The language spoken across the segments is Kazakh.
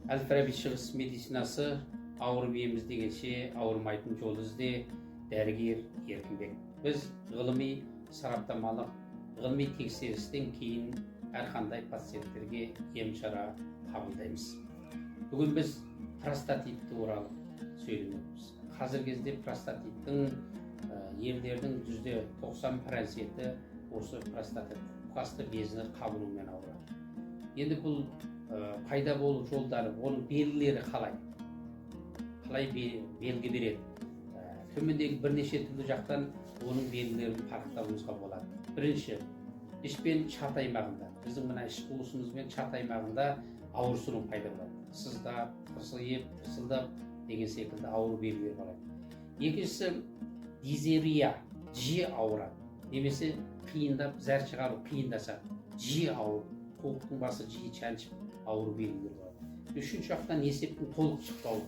Әл-Фараби шығыс медицинасы ауырып еміз дегенше ауырмайтын жол ізде. Дәрігер Еркінбек. Біз ғылыми сараптамалық, ғылыми тексерістен кейін әрқандай пациенттерге ем-шара қабылдаймыз. Бүгін біз простатит туралы сөйлемекпіз. Қазіргі кезде простатиттің ерлердің %90% осы простатит қасты безі қабынуымен ауырады. Енді бұл пайда болу жолдары, оның белгілері қалай белгі береді? Төмендегі бірнеше түрлі жақтан оның белгілерін парықтауымызға болады. Бірінші, іш пен шат аймағында, біздің мына іш қуысымыз бен шат аймағында ауырсыну пайда болады. Сыздап, пырсылдап деген секілді ауыру белгілері болады. Екіншісі, дизария, жиі ауырады. Немесе қиындап, зәр шығару қиындаса, жиі ауыр, қолықтың басы жиі шаншып ауыру белгілері болады. Үшінші жақтан есептің толық шықпауы,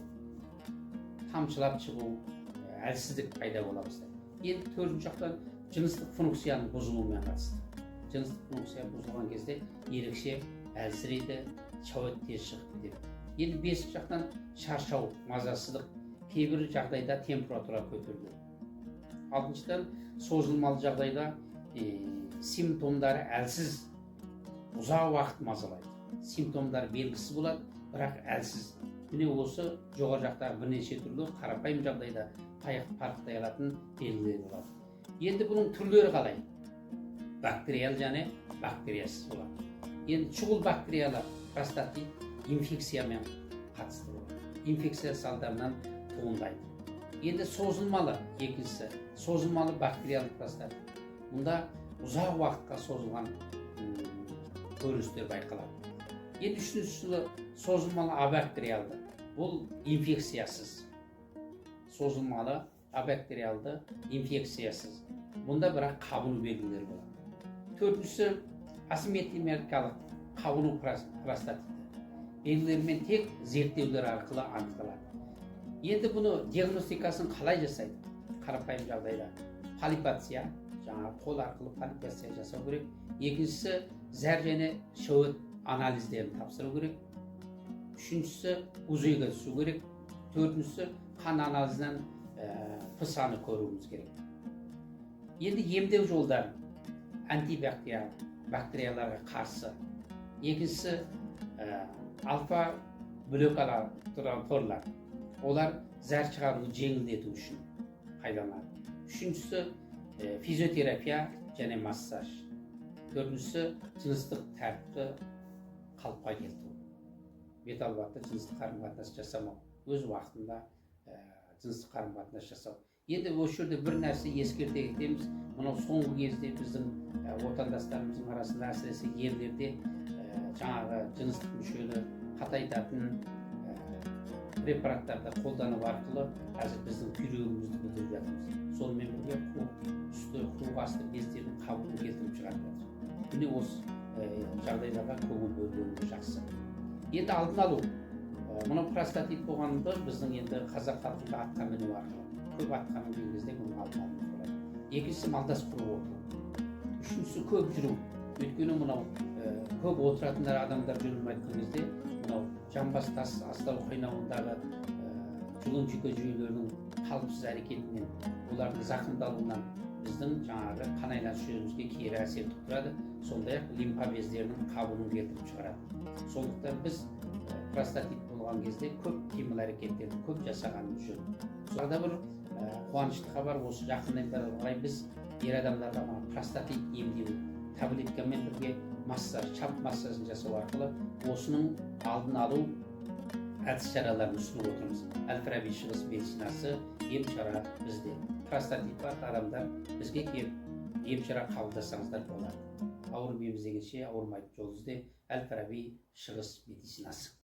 тамшылап шығу, әлсіздік пайда бола бастайды. Енді төртінші жақтан жыныстық функцияның бұзылуымен қатысты. Жыныстық функция бұзылған кезде ерекше әлсірейді, шәует тез шығып кетеді. Енді бесінші жақтан шаршау, мазасыздық, кейбір жағдайда температура көтеріледі. Алтыншыдан созылмалы жағдайда симптомдары әлсіз, ұзақ уақыт мазалайды. Симптомдар белгісіз болады, бірақ әлсіз. Міне осы жоғары жақтағы бірнеше түрлі қарапайым жағдайда парықтай алатын белгілер болады. Енді бұның түрлері қалай? Бактериал және бактериясыз болады. Енді шұғыл бактериялы простатит инфекциямен қатысты болады. Инфекция салдарынан туындайды. Енді созылмалы, екіншісі созылмалы бактериялы простатит. Мұнда ұзақ уақытқа созылған көріністер байқалады. Енді үшіншісі созылмалы абактериалды. Бұл инфекциясыз. Созылмалы абактериалды инфекциясыз. Мұнда бірақ қабыну белгілері болады. Төртіншісі асимметрикалық қабыну простатиті. Белгілерімен тек зерттеулер арқылы анықталады. Енді бұны диагностикасын қалай жасайды? Қарапайым жағдайда палпация, жаңа қол арқылы палпация жасау керек. Екіншісі зәр және шәует анализдерін тапсыру керек. Үшіншісі УЗИ-ге түсу керек. Төртіншісі қан анализінен ПСА-ны көруіміз керек. Енді емдеу жолдары антибактериал, бактерияларға қарсы. Екіншісі альфа блокаторлар. Олар зәр шығаруды жеңілдету үшін пайдаланады. Үшіншісі физиотерапия және массаж. Төртіншісі жыныстық тәртіпті қалыпқа келтіру. Бет-албатта жыныстық қарым-қатынас жасамау. Өз уақытында жыныстық қарым-қатынас жасау. Енді осы жерде бір нәрсе ескерте кетеміз. Мынау соңғы кезде біздің отандастарымыздың арасында, әсіресе ерлерде жаңағы жыныстық мүшені қатайтатын препараттарды қолдану арқылы қазір біздің күйреуімізді білдіріп жатырмыз. Сонымен бірге үсті, қуық асты бездердің қабынуын келтіріп шығарып жатыр. Міне осы жағдайларға көңіл бөлгеніміз жақсы. Енді алдын алу. Мұны простатит болғанында біздің енді қазақ халқында атқа міну арқылы. Көп атқа мінген кезде бұның алдын алуымыз болады. Екіншісі малдас құрып отыру. Үшіншісі көп жүру. Өйткені мынау көп отыратындар адамдар жүріп айтқан кезде мынау жамбас тас астау қойнауындағы жұлын жүйке жүйелерінің қалыпсыз әрекетінен, олардың зақымдалуынан біздің жаңағы қан айланыс жүйемізге кері әсер тудырады. Сондай-ақ лимфа бездерінің қабынуын келтіріп шығарады. Сондықтан біз простатит болған кезде көп қимыл әрекеттерді көп жасағанымыз жөн. Сонда бір қуанышты хабар, осы жақын айларға қарай біз ер адамдарға простатит емдеу таблеткамен бірге массаж, чап массажын жасау арқылы осының алдын алу әдіс-шараларын ұсынып отырмыз. Әл-Фараби шығыс медицинасы ем-шара бізде. Простатит бар адамдар бізге келіп ем-шара қабылдасаңыздар болады. Ауырып еміз дегенше ауырмайтын жол ізде. Әл-Фараби шығыс медицинасы.